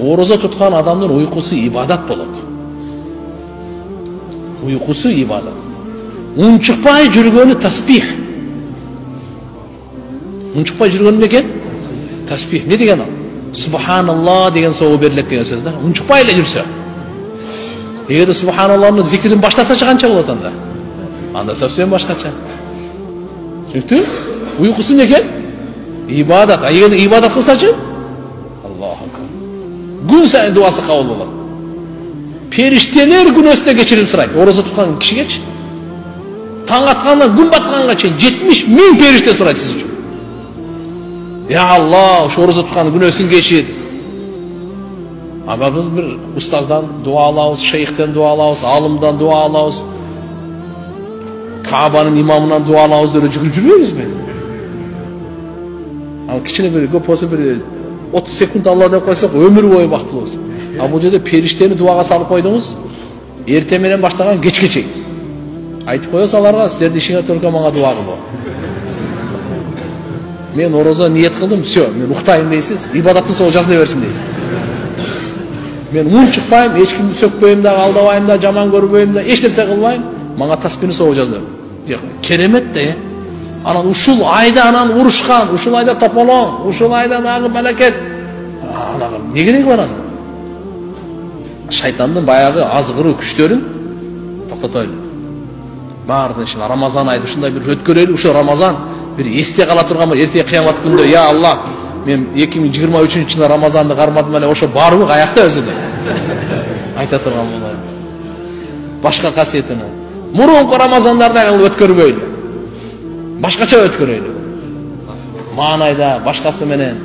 Ораза туткан адамдын уйкусу ибадат болот. Уйкусу ибадат. Унчукпай жүргөнү таспих. Унчукпай жүргөнү не экен? Таспих. Не деген ал? Субханалла деген соо берилет деген сөз да. Унчукпай эле жүрсө. Эгерде субханаллахны зикирин баштасачы канча болот анда? Анда совсем башкача. Түшүндү? Уйкусу не экен? Ибадат. А эгерде ибадат кылсачы? Аллаху акбар. Күн сайын дуасы кабыл болот. Периштелер күнөөсүнө кечирим сурайт. Ораза туткан кишигечи. Таң аткандан күн батканга чейин 70 000 периште сурайт сиз үчүн. Ya Allah, şu oruza tutan günösün geçir. Ama biz bir ustazdan dua alabız, şeyhten dua alabız, alımdan dua alabız, Kabe'nin imamından dua alabız, öyle жүрüyoruz mi? Ama kiçine böyle, köp olsa böyle 30 sekund Allah dep koysak ömür boyu baktılıyız. Ama bu жерде периштени duaga salıp koydunuz, erte menen başlagan kechke чейин. Айтып коесуз аларга, силердин ишиңер төркө мага дуа кылып. Men oruza niyet kıldım, все, men uktayım deysiz, ibadattın sonra жазыла берсин deysiz. Men çıkmayım, hiç kimdi sökpeyim da, aldabeyim da, jaman görбейм da, hiç nerse kılmayım, manga tasbihni sonra жазыла. Keremet de, anan uşul ayda anan uruşkan, uşul ayda topolon, uşul ayda dagı meleket. Anagım, ne gerek var anda? Şaytandın bayağı azgırı күчтөрүн токтотойлу. Бардын ишин Рамазан айды ушундай bir өткөрөлү, ушул Рамазан bir esте кала турган эртең кыямат күндө, я Аллах, мен 2023-жылы Рамазанды кармадым эле, ошо барбы аякта өзү деп айта турган болот. Башка касиетини мурунку Рамазандардагы өткөрбөйлү. Башкача өткөрөйлү. Маанайда башкасы менен